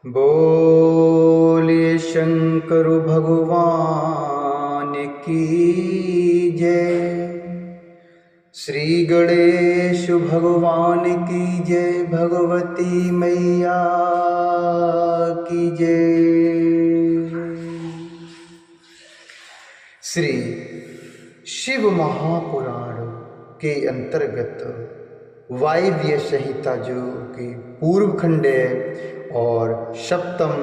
बोलिए शंकर भगवान की जय। श्री गणेश भगवान की जय। भगवती मैया की जय। श्री शिव महापुराण के अंतर्गत वायव्य संहिता जो कि पूर्व खंड है और सप्तम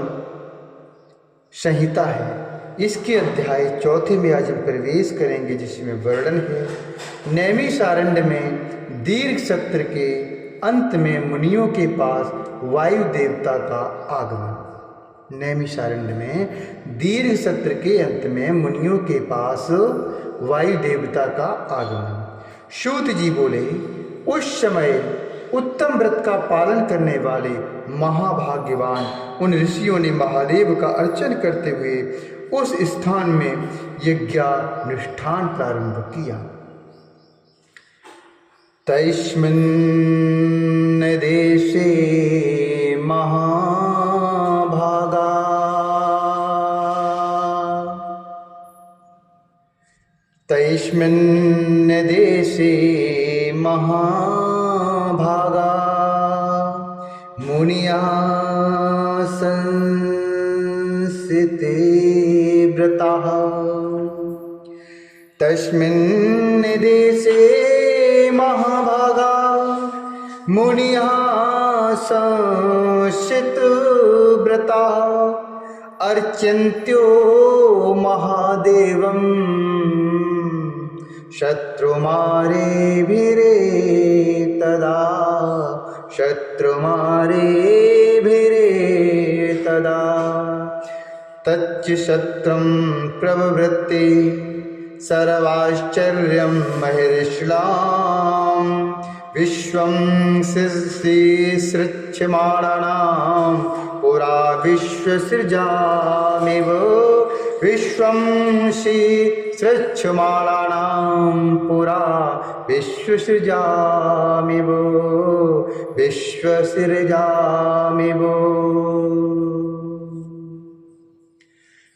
संहिता है, इसके अध्याय चौथे में आज हम प्रवेश करेंगे, जिसमें वर्णन है नैमिषारण्य में दीर्घ सत्र के अंत में मुनियों के पास वायु देवता का आगमन। नैमिषारण्य में दीर्घ सत्र के अंत में मुनियों के पास वायु देवता का आगमन। सूत जी बोले, उस समय उत्तम व्रत का पालन करने वाले महाभाग्यवान उन ऋषियों ने महादेव का अर्चन करते हुए उस स्थान में यज्ञानुष्ठान प्रारंभ किया। तस्मिन् देशे महाभागा तस्मिन् देशे महाभागा मुनिया संस्थिते व्रताः। तस्मिन् देशे महाभागा मुनिया संस्थिते व्रताः अर्चन्त्यो महादेवं शत्रुमारेभिरे तदा तच्च शत्रं प्रवृत्ते सर्वाश्चर्यं महिर्षिणां विश्वं सृज्यमाणानां पुरा विश्वसृजामिव विश्वं सृज्यमाणानां पुरा विश्वसृजामिव विश्वसृजामिव।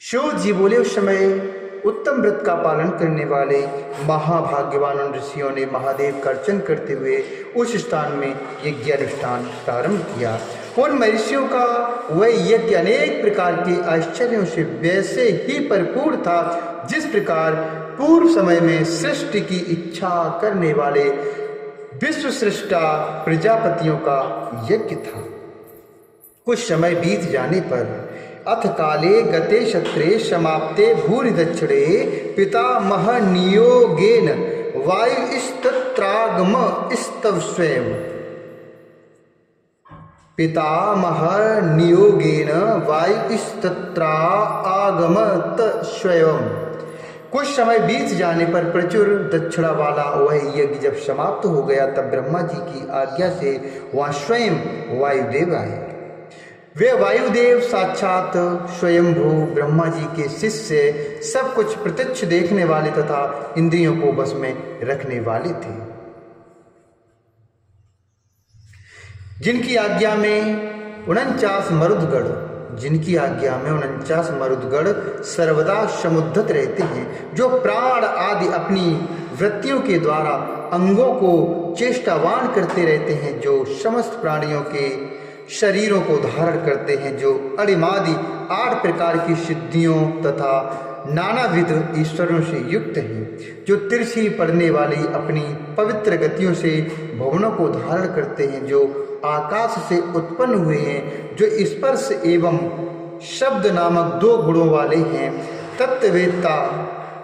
सूत जी बोले, उस समय उत्तम व्रत का पालन करने वाले महाभाग्यवान ऋषियों ने महादेव का अर्चन करते हुए उस स्थान में यज्ञानुष्ठान प्रारंभ किया। उन महर्षियों का वह यज्ञ अनेक प्रकार के आश्चर्यों से वैसे ही भरपूर था जिस प्रकार पूर्व समय में सृष्टि की इच्छा करने वाले विश्व सृष्टा प्रजापतियों का यज्ञ था। कुछ समय बीत जाने पर अथ काले गते क्षत्रे समाप्ते भूरि दक्षिणे पितामह नियोगेन वायुस्तत्रागम स्तव स्वयं। पितामह नियोगेन वायुस्तत्रा आगमत स्वयं। कुछ समय बीत जाने पर प्रचुर दक्षिणा वाला वह यज्ञ जब समाप्त हो गया, तब ब्रह्मा जी की आज्ञा से वहाँ स्वयं वायुदेव आए। वे वायुदेव साक्षात स्वयंभू ब्रह्मा जी के शिष्य, सब कुछ प्रत्यक्ष देखने वाले तथा इंद्रियों को बस में रखने वाले थे, जिनकी आज्ञा में 49 मरुदगण सर्वदा समुद्धत रहते हैं, जो प्राण आदि अपनी वृत्तियों के द्वारा अंगों को चेष्टावान करते रहते हैं, जो समस्त प्राणियों के शरीरों को धारण करते हैं, जो अणिमादि 8 प्रकार की सिद्धियों तथा नानाविध ईश्वरों से युक्त हैं, जो तिरछी पड़ने वाली अपनी पवित्र गतियों से भवनों को धारण करते हैं, जो आकाश से उत्पन्न हुए हैं, जो स्पर्श एवं शब्द नामक 2 गुणों वाले हैं।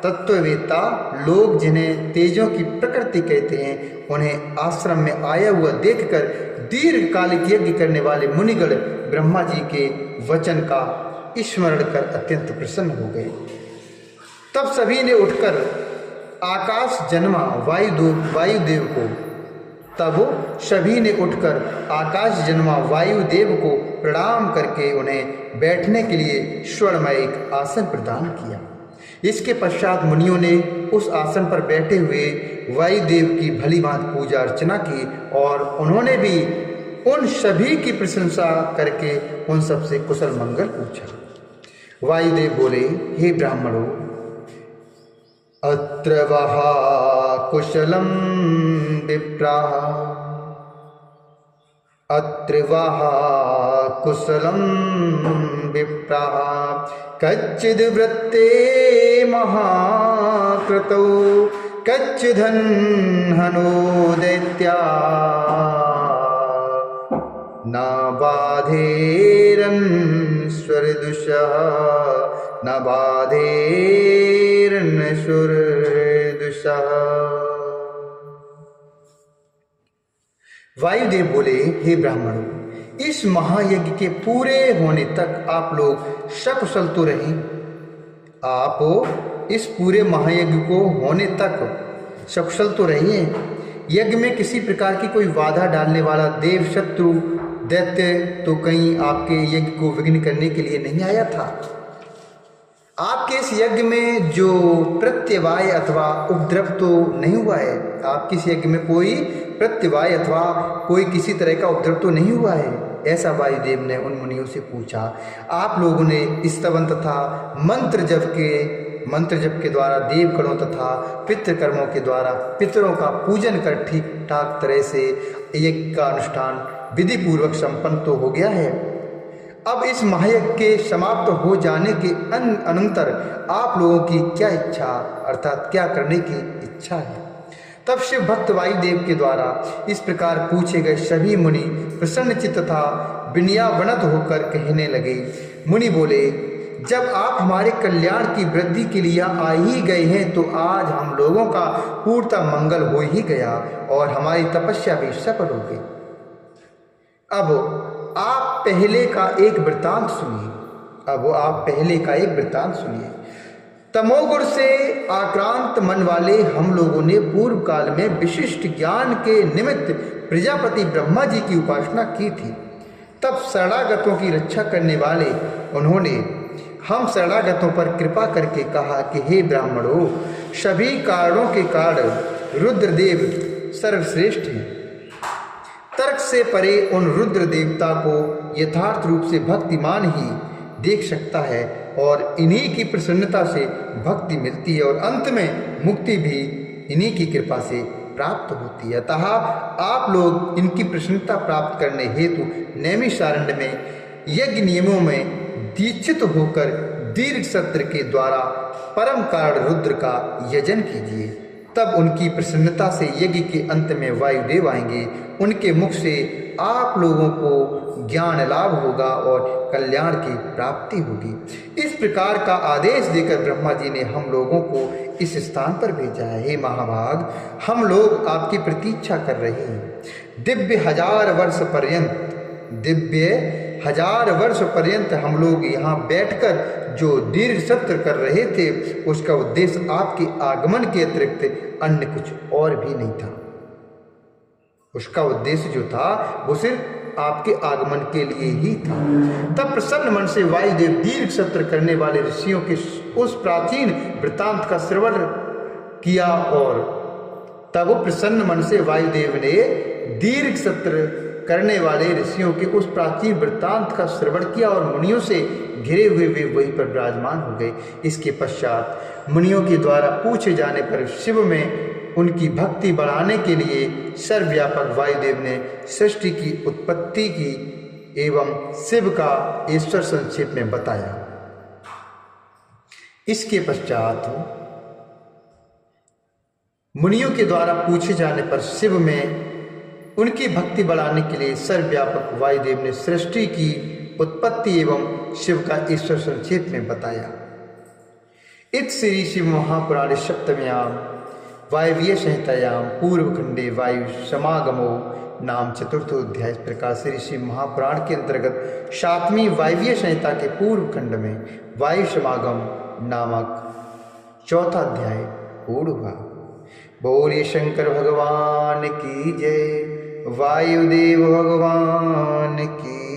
तत्ववेत्ता लोग, जिन्हें तेजों की प्रकृति कहते हैं, उन्हें आश्रम में आया हुआ देखकर दीर्घकालिक यज्ञ करने वाले मुनिगण ब्रह्मा जी के वचन का स्मरण कर अत्यंत प्रसन्न हो गए। तब सभी ने उठकर आकाश जन्मा वायुदेव को प्रणाम करके उन्हें बैठने के लिए स्वर्णमय एक आसन प्रदान किया। इसके पश्चात मुनियों ने उस आसन पर बैठे हुए वायुदेव की भली भांति पूजा अर्चना की और उन्होंने भी उन सभी की प्रशंसा करके उन सबसे कुशल मंगल पूछा। वायुदेव बोले, हे ब्राह्मणों, अत्र वहा कुशलम विप्राः, अत्र वहा कुशलम विप्राः, कच्चिद् वृत्ते महाकृतौ, कच्चिदन्हनो दैत्या, न बाधेरन्स्वर्दुषः, न बाधेरन्सुरदुषः। वायुदेव बोले, हे ब्राह्मणों, इस महायज्ञ के पूरे होने तक आप लोग सकुशल तो रहें। आप इस पूरे महायज्ञ को होने तक सकुशल तो रहिए। यज्ञ में किसी प्रकार की कोई बाधा डालने वाला देव, शत्रु, दैत्य तो कहीं आपके यज्ञ को विघ्न करने के लिए नहीं आया था। आपके इस यज्ञ में जो प्रत्यवाय अथवा उपद्रव तो नहीं हुआ है। आपके इस यज्ञ में कोई प्रत्यवाय अथवा कोई किसी तरह का उपद्रव तो नहीं हुआ है। ऐसा वायुदेव ने उन मुनियों से पूछा। आप लोगों ने स्तवन तथा मंत्र जप के द्वारा देवगणों तथा पितृकर्मों के द्वारा पितरों का पूजन कर ठीक ठाक तरह से यज्ञ का अनुष्ठान विधि पूर्वक संपन्न तो हो गया है। अब इस महायज्ञ के समाप्त हो जाने के अनंतर आप लोगों की क्या इच्छा, अर्थात क्या करने की इच्छा है। तब शिव भक्त वायुदेव के द्वारा इस प्रकार पूछे गए सभी मुनि प्रसन्नचित्त तथा विनयावनत होकर कहने लगे। मुनि बोले, जब आप हमारे कल्याण की वृद्धि के लिए आ ही गए हैं तो आज हम लोगों का पूर्णतः मंगल हो ही गया और हमारी तपस्या भी सफल हो गई। अब आप पहले का एक वृत्तांत सुनिए। तमोगुण से आक्रांत मन वाले हम लोगों ने पूर्व काल में विशिष्ट ज्ञान के निमित्त प्रजापति ब्रह्मा जी की उपासना की थी। तब शरणागतों की रक्षा करने वाले उन्होंने हम शरणागतों पर कृपा करके कहा कि हे ब्राह्मणों, सभी कारणों के कारण रुद्रदेव सर्वश्रेष्ठ हैं। तर्क से परे उन रुद्र देवता को यथार्थ रूप से भक्तिमान ही देख सकता है और इन्हीं की प्रसन्नता से भक्ति मिलती है और अंत में मुक्ति भी इन्हीं की कृपा से प्राप्त होती है। अतः आप लोग इनकी प्रसन्नता प्राप्त करने हेतु नैमिषारण्य में यज्ञ नियमों में दीक्षित होकर दीर्घ सत्र के द्वारा परम कारण रुद्र का यजन कीजिए। तब उनकी प्रसन्नता से यज्ञ के अंत में वायुदेव आएंगे। उनके मुख से आप लोगों को ज्ञान लाभ होगा और कल्याण की प्राप्ति होगी। इस प्रकार का आदेश देकर ब्रह्मा जी ने हम लोगों को इस स्थान पर भेजा है। हे महाभाग, हम लोग आपकी प्रतीक्षा कर रहे हैं। दिव्य हजार वर्ष पर्यंत हम लोग यहाँ बैठकर जो दीर्घ सत्र कर रहे थे, उसका उद्देश्य आपके आगमन के अतिरिक्त अन्य कुछ और भी नहीं था। उसका उद्देश्य जो था वो सिर्फ आपके आगमन के लिए ही था। तब प्रसन्न मन से वायुदेव दीर्घ सत्र करने वाले ऋषियों के उस प्राचीन वृत्तांत का श्रवण किया और तब प्रसन्न मन से वायुदेव ने दीर्घ सत्र करने वाले ऋषियों के उस प्राचीन वृत्तांत का श्रवण किया और मुनियों से घिरे हुए वे वहीं पर विराजमान हो गए। इसके पश्चात मुनियों के द्वारा पूछे जाने पर शिव में उनकी भक्ति बढ़ाने के लिए सर्वव्यापक वायुदेव ने सृष्टि की उत्पत्ति की एवं शिव का ईश्वर संक्षेप में बताया। इसके पश्चात मुनियों के द्वारा पूछे जाने पर शिव में उनकी भक्ति बढ़ाने के लिए सर्वव्यापक वायुदेव ने सृष्टि की उत्पत्ति एवं शिव का ईश्वर संक्षेप में बताया। इत श्री शिव महापुराणे सप्तम्याम वायवीय संहितायाम पूर्वखंडे वायु समागमो नाम चतुर्थोध्याय। इस प्रकार श्री शिव महापुराण के अंतर्गत 7वीं वायवीय संहिता के पूर्व खंड में वायु समागम नामक 4था अध्याय पूर्ण हुआ। बोलिए शंकर भगवान की जय, वायुदेव भगवान की